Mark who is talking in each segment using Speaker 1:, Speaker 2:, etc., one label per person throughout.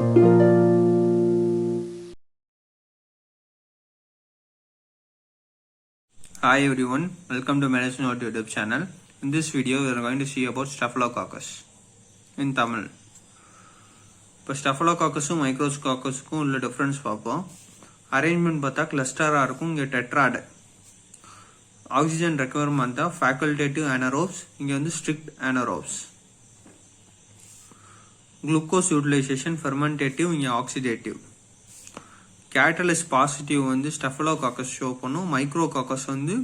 Speaker 1: Hi everyone, welcome to Medicine Note YouTube channel. In this video, we are going to see about Staphylococcus in Tamil. இப்போ ஸ்டஃபலோகாக்கஸும் மைக்ரோஸ்காக்கஸுக்கும் உள்ள difference பார்ப்போம். Arrangement பார்த்தா கிளஸ்டராக இருக்கும். இங்கே டெட்ராடு. Oxygen requirement தான் facultative அனரோப்ஸ், இங்கே வந்து ஸ்ட்ரிக்ட் அனரோப்ஸ். குளுக்கோஸ் யூட்டிலைசேஷன் ஃபெர்மெண்டேட்டிவ், இங்கே ஆக்சிடேட்டிவ். கேட்டலிஸ்ட் பாசிட்டிவ் வந்து ஸ்டஃபலோகாக்கஸ் ஷோ பண்ணும், மைக்ரோகாக்கஸ் வந்து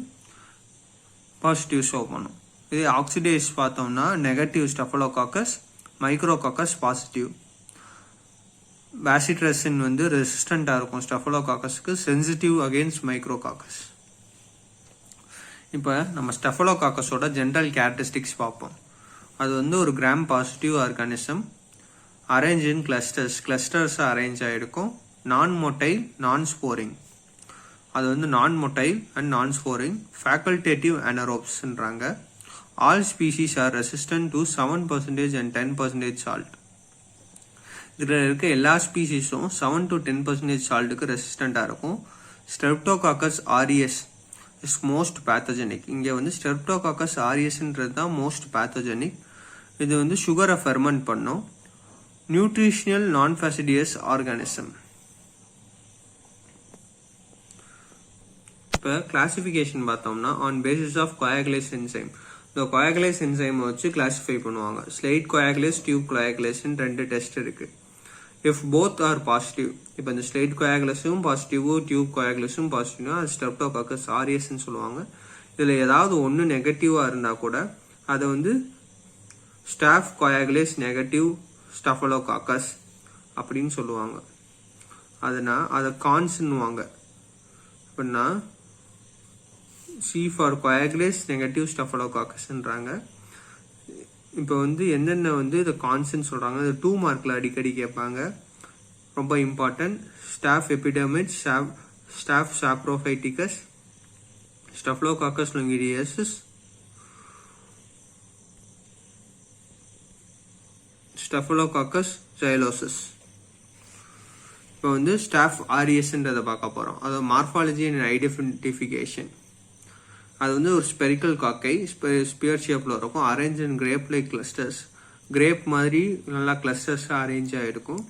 Speaker 1: பாசிட்டிவ் ஷோ பண்ணும். இதே ஆக்சிடேஸ் பார்த்தோம்னா நெகட்டிவ் ஸ்டஃபலோகாக்கஸ், மைக்ரோகாக்கஸ் பாசிட்டிவ். பாசிட்ரசின் வந்து ரெசிஸ்டண்டாக இருக்கும் ஸ்டஃபலோகாக்கஸ்க்கு, சென்சிட்டிவ் அகெயின்ஸ்ட் மைக்ரோகாக்கஸ். இப்போ நம்ம ஸ்டஃபலோகாக்கஸோட ஜென்ரல் கேரக்டரிஸ்டிக்ஸ் பார்ப்போம். அது வந்து ஒரு gram positive organism, arrange in கிளஸ்டர்ஸாக அரேஞ்ச் ஆகிருக்கும். non-motile, non-sporing. அது வந்து non-motile and non-sporing. Facultative anaerobesன்றாங்க. All species are resistant to 7% and 10% salt. இதில் இருக்க எல்லா ஸ்பீசிஸும் 7 to 10% சால்ட்டுக்கு ரெசிஸ்டண்டாக இருக்கும். Streptococcus aureus is most pathogenic. இங்கே வந்து Streptococcus aureusன்றது தான் மோஸ்ட் பேத்தோஜெனிக். இது வந்து சுகரை ஃபெர்மெண்ட் பண்ணும். Nutritional non-fastidious organism. இப்போ கிளாசிஃபிகேஷன் பார்த்தோம்னா on basis of coagulase enzyme. இந்த கோயாகுலேஸ் என்சைம் வச்சு கிளாசிஃபை பண்ணுவாங்க. ஸ்லைட் கோயாகுலேஸ், டியூப் கோயாகுலேஸ்ன்னு 2 டெஸ்ட் இருக்கு. இஃப் போத் ஆர் பாசிட்டிவ், இப்போ இந்த ஸ்லைட் கோயாகுலேஸும் பாசிட்டிவ், டியூப் கோயாகுலேஸும் பாசிட்டிவ்னா அது ஸ்ட்ரெப்டோகாக்கஸ் ஆரியஸ்ன்னு சொல்லுவாங்க. இதில் ஏதாவது ஒன்று நெகட்டிவாக இருந்தால் கூட அதை வந்து ஸ்டாஃப் கோயாகுலேஸ் நெகட்டிவ் ஸ்டஃபலோகாக்கஸ் அப்படின்னு சொல்லுவாங்க. அதனால் அதை கான்ஸ்ன்னுவாங்க. அப்படின்னா C for coagulase நெகட்டிவ் ஸ்டஃபலோகாக்கஸ்ன்றாங்க. இப்போ வந்து என்னென்ன வந்து இதை கான்ஸ்ன்னு சொல்கிறாங்க, இது 2 மார்க்கில் அடிக்கடி கேட்பாங்க, ரொம்ப important. Staph epidermis, staph saprophyticus, staphylococcus lugdunensis, staphylococcus xylosus. இப்போ வந்து ஸ்டாஃப் ஆரியஸ்ன்றதை பார்க்க போகிறோம். அது மார்ஃபாலஜி அண்ட் ஐடென்டிஃபிகேஷன். அது வந்து ஒரு ஸ்பெரிக்கல் காக்கை, ஸ்பியர் ஷேப்பில் இருக்கும். Arrange and grape like clusters, grape மாதிரி நல்லா கிளஸ்டர்ஸாக அரேஞ்ச் ஆகிருக்கும்.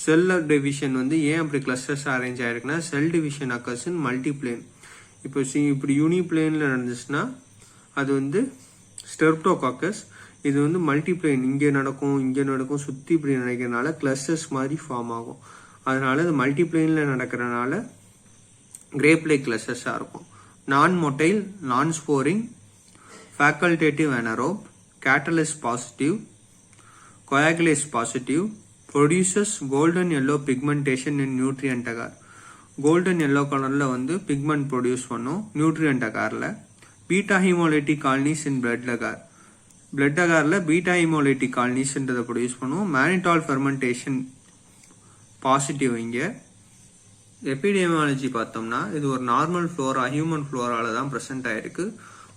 Speaker 1: செல் டிவிஷன் வந்து ஏன் அப்படி கிளஸ்டர்ஸாக அரேஞ்ச் ஆகிருக்குன்னா cell division occurs in multiplane. இப்போ இப்படி யூனிப்ளேனில் நடந்துச்சுன்னா அது வந்து ஸ்டெர்ப்டோகாக்கஸ். இது வந்து மல்டிப்ளேன், இங்கே நடக்கும் சுற்றி இப்படி நடக்கிறதுனால கிளஸ்டர்ஸ் மாதிரி ஃபார்ம் ஆகும். அதனால இது மல்டிப்ளேனில் நடக்கிறதுனால கிரேப் லைக் கிளஸ்டர்ஸாக இருக்கும். Non-motile, non-sporing, facultative anaerobe, catalase positive, coagulase positive, produces golden yellow pigmentation in nutrient agar. Golden yellow colorல வந்து pigment produce பண்ணும் nutrient agarல. Beta hemolytic colonies in blood agar. Blood agarல beta hemolytic colonies என்றதை produce பண்ணும். mannitol fermentation positive இங்கே. Epidemiology பார்த்தோம்னா இது ஒரு normal Flora, human ஃப்ளோரால தான் present ஆயிருக்கு.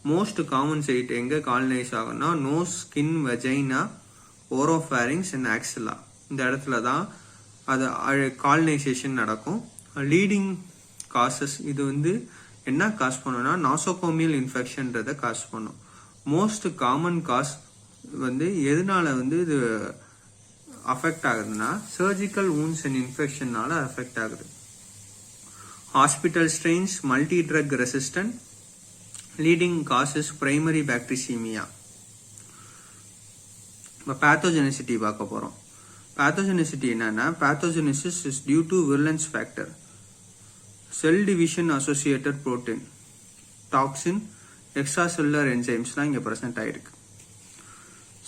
Speaker 1: மோஸ்ட் காமன் சைட் எங்கே காலனைஸ் ஆகும்னா nose, skin, vagina, ஓரோஃபேரிங்ஸ் and axilla. இந்த இடத்துல தான் அது காலனைசேஷன் நடக்கும். லீடிங் காசஸ் இது வந்து என்ன காஸ் பண்ணுன்னா நாசோகோமியல் இன்ஃபெக்ஷன்றதை காஸ் பண்ணும். மோஸ்ட் காமன் காஸ் வந்து எதனால வந்து இது அஃபெக்ட் ஆகுதுன்னா சர்ஜிக்கல் வூண்ட்ஸ் அண்ட் இன்ஃபெக்ஷன்னால அஃபெக்ட் ஆகுது. Hospital strains, multi-drug resistant, leading causes primary bacteremia. Pathogenicity பார்க்க போறோம். Pathogenicity என்னன்னா pathogenesis is due to virulence factor, cell division associated protein, toxin, extracellular enzymes இங்க present ஆயிருக்கு.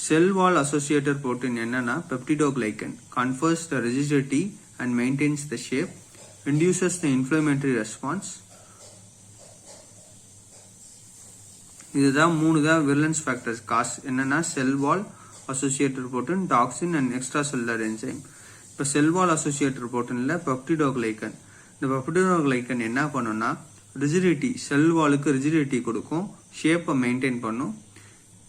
Speaker 1: Cell wall associated protein என்னன்னா peptidoglycan, confers the rigidity and maintains the shape, induces the inflammatory response. இதுதான் 3 தான் virulence factors cause. என்னன்னா cell wall associated protein, toxin and extra cellular enzyme. இப்போ cell wall associated புரோட்டீன்ல பெப்டிடோகிளைக்கன். இந்த பெப்டிடோகிளைக்கன் என்ன பண்ணும்னா rigidity, செல் வாலுக்கு rigidity கொடுக்கும், ஷேப்பை மெயின்டைன் பண்ணும்.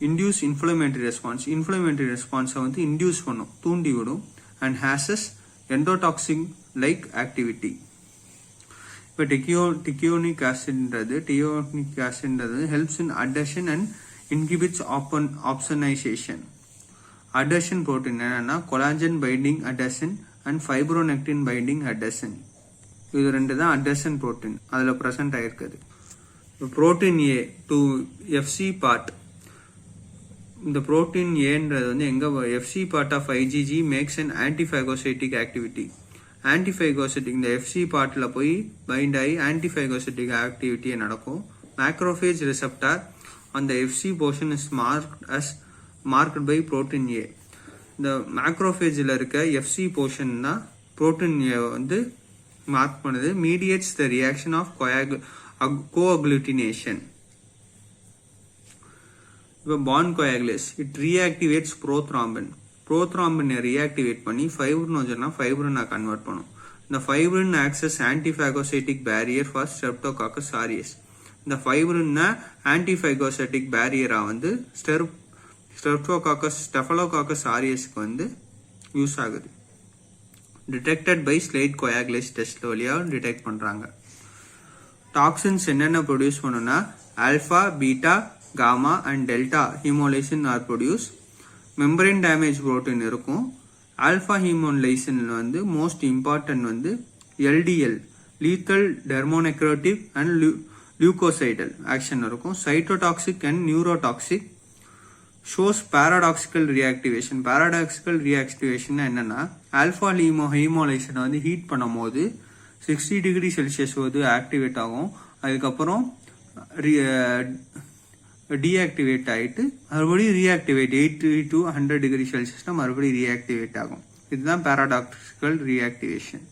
Speaker 1: இன்டியூஸ் இன்ஃப்ளமேட்டரி ரெஸ்பான்ஸ், இன்ஃப்ளமேட்டரி ரெஸ்பான்ஸை வந்து இன்டியூஸ் பண்ணும், தூண்டி விடும். And has endotoxin like activity. இப்போ டிகியோனிக் ஆசிட்ன்றது helps in adhesion and inhibits opsonization. Adhesion protein என்னன்னா collagen binding adhesion and fibronectin binding adhesion. இது ரெண்டு தான் அடஷன் புரோட்டீன் அதில் ப்ரெசென்ட் ஆயிருக்குது. Protein A to Fc part. இந்த புரோட்டீன் ஏன்றது வந்து எங்க Fc part of IgG makes an antiphagocytic activity. Antiphagocytic இந்த எஃப்சி பார்ட்டில் போய் பைண்ட் ஆகி ஆன்டிஃபைகோசைட்டிக் ஆக்டிவிட்டியே நடக்கும். மேக்ரோஃபேஜ் ரிசெப்டார் அந்த Fc portion is marked by protein A. இந்த மேக்ரோஃபேஜில் இருக்க எஃப்சி போர்ஷன் தான் புரோட்டீன் ஏ வந்து மார்க் பண்ணுது. Mediates the reaction of coagglutination. இப்போ பாண்ட் கோஆகுலேஸ் இட் ரீஆக்டிவேட்ஸ் ப்ரோத்ராம்பினை ரீஆக்டிவேட் பண்ணி ஃபைப்ரினோஜனா ஃபைப்ரினா கன்வெர்ட் பண்ணும். இந்த fibrin acts as antiphagocytic barrier for Streptococcus aureus. இந்த ஃபைப்ரின்னா ஆன்டிஃபைகோசைட்டிக் பேரியரா வந்து ஸ்டெஃபலோகாக்கஸ் ஆரியஸ்க்கு வந்து யூஸ் ஆகுது. Detected by slide coagulase test வழியா டிடெக்ட் பண்றாங்க. டாக்ஸின்ஸ் என்னென்ன ப்ரொடியூஸ் பண்ணுன்னா alpha, beta, gamma and delta haemolysin are produce. Membrane damage protein இருக்கும். ஆல்பா ஹீமோலைசின் வந்து மோஸ்ட் இம்பார்ட்டன்ட் வந்து LDL lethal dermonecrotic and leukocidal action இருக்கும். Cytotoxic and neurotoxic. Shows paradoxical reactivation. Paradoxical reactivation என்னன்னா alpha haemolysin வந்து heat பண்ணும் போது 60 degree Celsius வந்து activate ஆகும். அதுக்கப்புறம் டீஆக்டிவேட் ஆகிட்டு மறுபடியும் ரீஆக்டிவேட் 80 to 100 டிகிரி செல்சியஸ்னா மறுபடியும் ரீஆக்டிவேட் ஆகும். இதுதான் பாராடாக்சிக்கல் ரீஆக்டிவேஷன்.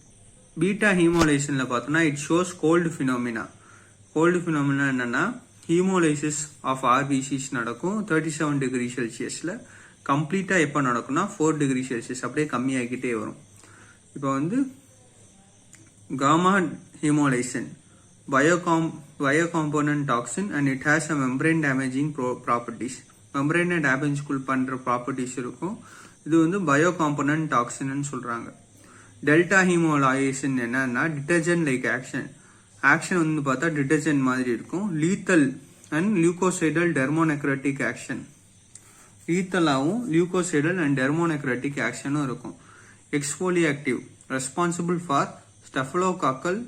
Speaker 1: பீட்டா ஹீமோலைசின்ல பார்த்தோம்னா it shows cold phenomena. Cold phenomena என்னன்னா ஹீமோலைசிஸ் ஆஃப் ஆர்பிசிஸ் நடக்கும் 37 டிகிரி செல்சியஸ்ல. கம்ப்ளீட்டா எப்போ நடக்கும்னா 4 டிகிரி செல்சியஸ் அப்படியே கம்மியாகிட்டே வரும். இப்போ வந்து gamma haemolysin biocomponent toxin and it has a membrane damaging properties. membrane damage பண்ற ப்ராப்பர்ட்டிஸ் இருக்கும். இது வந்து பயோகாம்போனன்ட் டாக்ஸின் சொல்றாங்க. டெல்டா ஹீமோலைசின் என்னன்னா டிடர்ஜென்ட் லைக் ஆக்ஷன் வந்து பார்த்தா டிடர்ஜென்ட் மாதிரி இருக்கும். Lethal and leukocidal dermonecrotic action. லீத்தலாவும் லியூகோசைடல் அண்ட் டெர்மோனெக்ரோட்டிக் ஆக்ஷனும் இருக்கும். Exfoliative responsible for staphylococcal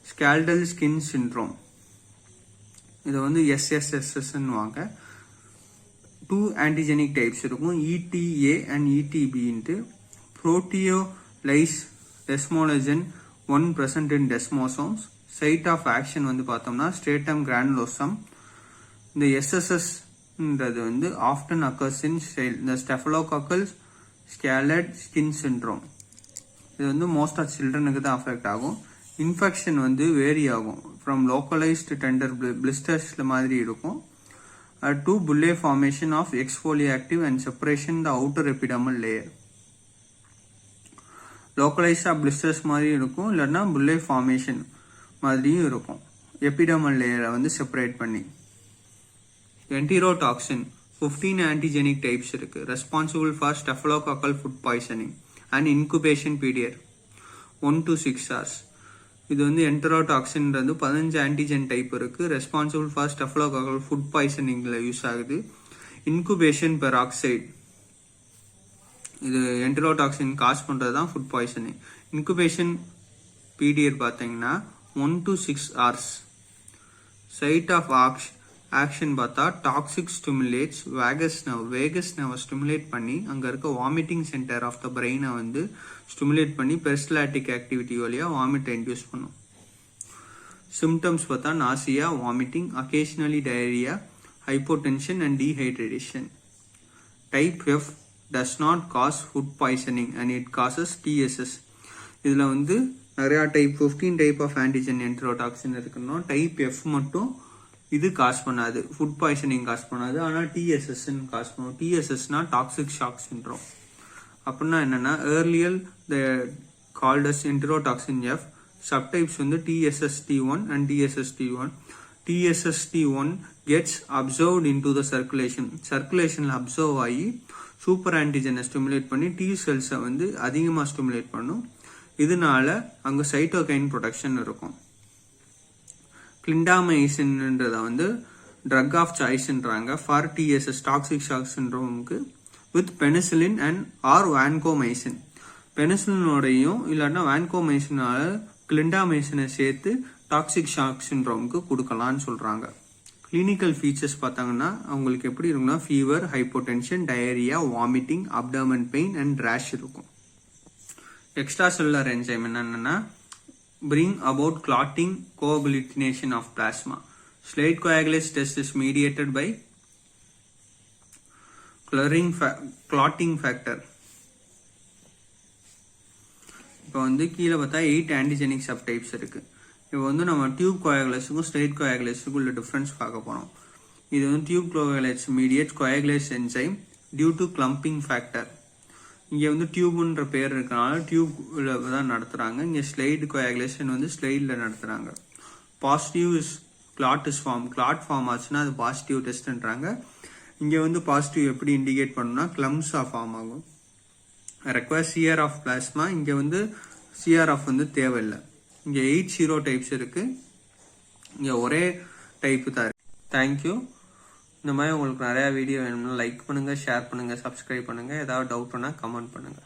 Speaker 1: scalded skin syndrome. இது வந்து SSSS வாங்க. 2 ஆன்டிஜெனிக் டைப்ஸ் இருக்கும், ETA and ETB. Proteolyse desmoglein 1 present in desmosomes. Site of action வந்து பார்த்தோம்னா ஸ்ட்ரேட்டம் கிரானுலோசம். இந்த SSSன்றது வந்து ஆஃப்டன் அக்கர்ஸ் இன் இந்த ஸ்டெஃபலோகாக்கல் ஸ்கேலட் ஸ்கின் சிண்ட்ரோம். இது வந்து மோஸ்ட் ஆஃப் சில்ட்ரனுக்கு தான் அஃபெக்ட் ஆகும். இன்ஃபெக்ஷன் வந்து வேரி ஆகும். ஃப்ரம் லோக்கலைஸ்டு டெண்டர் பிளிஸ்டர்ஸ்ல மாதிரி இருக்கும். To bullae formation of exfoliative and separation the outer epidermal layer. லோக்கலைஸ்டா பிளிஸ்டர்ஸ் மாதிரி இருக்கும், இல்லைன்னா புல்லே ஃபார்மேஷன் மாதிரியும் இருக்கும். எபிடமல் லேயரை வந்து செப்பரேட் பண்ணி. என்டிரோடாக்சின் 15 ஆன்டிஜெனிக் டைப்ஸ் இருக்கு. Responsible for staphylococcal food poisoning and incubation period 1 to 6 hours. இது வந்து என்டரோடாக்சின்றது 15 ஆன்டிஜென் டைப் இருக்கு. ரெஸ்பான்சிபிள் ஃபார் ஸ்டெஃபலோகாக்கல் ஃபுட் பாய்சனிங்ல யூஸ் ஆகுது. இன்குபேஷன் பெராக்சைடு இது என்டரோடாக்சின் காஸ் பண்றது தான் ஃபுட் பாய்சனிங். இன்குபேஷன் பீரியட் பார்த்தீங்கன்னா 1 to 6 hours. Site of action பார்த்தா டாக்ஸிக் ஸ்டிமுலேட்ஸ் வேகஸ் நர்வை ஸ்டிமுலேட் பண்ணி அங்க இருக்க வாமிட்டிங் சென்டர் ஆஃப் த பிரெயினை வந்து ஸ்டிமுலேட் பண்ணி பெரிஸ்டலாட்டிக் ஆக்டிவிட்டி வழியா வாமிட் இன்டியூஸ் பண்ணும். சிம்டம்ஸ் பார்த்தா nausea, vomiting, occasionally diarrhoea, hypotension and dehydration. Type F does not cause food poisoning and it causes TSS. இதுல வந்து நிறைய டைப் 15 டைப் ஆஃப் ஆன்டிஜென் என்டரோடாக்சின் இருக்குன்னா டைப் F மட்டும் இது காஸ் பண்ணாது, ஃபுட் பாய்சனிங் காஸ் பண்ணாது, ஆனால் TSS காஸ் பண்ணும். TSSனா டாக்ஸிக் ஷாக் சிண்ட்ரோம். அப்படின்னா என்னன்னா earlier called as enterotoxin F. Subtypes வந்து TSST1 and TSST1. TSST1 gets absorbed into the circulation. சர்க்குலேஷன்ல அப்சர்வ் ஆகி சூப்பர் ஆன்டிஜனை ஸ்டிமுலேட் பண்ணி T செல்ஸை வந்து அதிகமாக ஸ்டிமுலேட் பண்ணும். இதனால அங்கே சைட்டோகைன் ப்ரொடக்ஷன் இருக்கும். கிளிண்டாமைசின்ன்றத வந்து ட்ரக் ஆஃப் சாய்ஸ்ன்றாங்க ஃபார் TSS டாக்ஸிக் ஷாக் சிண்ட்ரோமுக்கு with penicillin and or vancomycin. பெனிசிலினோடையும் இல்லாட்டினா வான்கோமைசினால கிளிண்டாமைசினை சேர்த்து டாக்ஸிக் ஷாக் சிண்ட்ரோமுக்கு கொடுக்கலான்னு சொல்றாங்க. கிளினிக்கல் ஃபீச்சர்ஸ் பார்த்தாங்கன்னா அவங்களுக்கு எப்படி இருக்குன்னா fever, hypotension, diarrhoea, vomiting, abdomen pain and rash இருக்கும். எக்ஸ்ட்ரா செல்லுலர் என்சைம் என்னன்னா bring about clotting coagulation of plasma. Slide coagulase test is mediated by clotting factor. இப்போ வந்து கீழே பார்த்தா 8 ஆன்டிஜெனிக் சப்டைப்ஸ் இருக்கு. இப்போ வந்து நம்ம டியூப் கோயாகுலேஷனுக்கும் ஸ்ட்ரெயிட் கோயாகுலேஷனுக்கும் உள்ள டிஃபரன்ஸ் பார்க்க போறோம். இது வந்து tube coagulase mediate coagulase enzyme due to clumping factor. இங்க வந்து டியூப்ன்ற பேர் இருக்கனால டியூப்ல தான் நடத்துறாங்க. இங்க ஸ்லைடு கோயாகுலேஷன் வந்து ஸ்லைட்ல நடத்துறாங்க. Positive is clot is form. Clot form ஆச்சுன்னா அது பாசிட்டிவ் டெஸ்ட்ன்றாங்க. இங்க வந்து பாசிட்டிவ் எப்படி இண்டிகேட் பண்ணணும்னா கிளம்ஸா ஃபார்ம் ஆகும். Require CR of plasma. இங்க வந்து சிஆர் ஆஃப் வந்து தேவையில்லை. இங்க 8 சீரோடைப்ஸ் இருக்கு. இங்க ஒரே டைப் தான் இருக்கு. தேங்க்யூ. இந்த மாதிரி உங்களுக்கு நிறைய வீடியோ வேணும்னா லைக் பண்ணுங்க, ஷேர் பண்ணுங்க, சப்ஸ்கிரைப் பண்ணுங்க. ஏதாவது டவுட்னா கமெண்ட் பண்ணுங்க.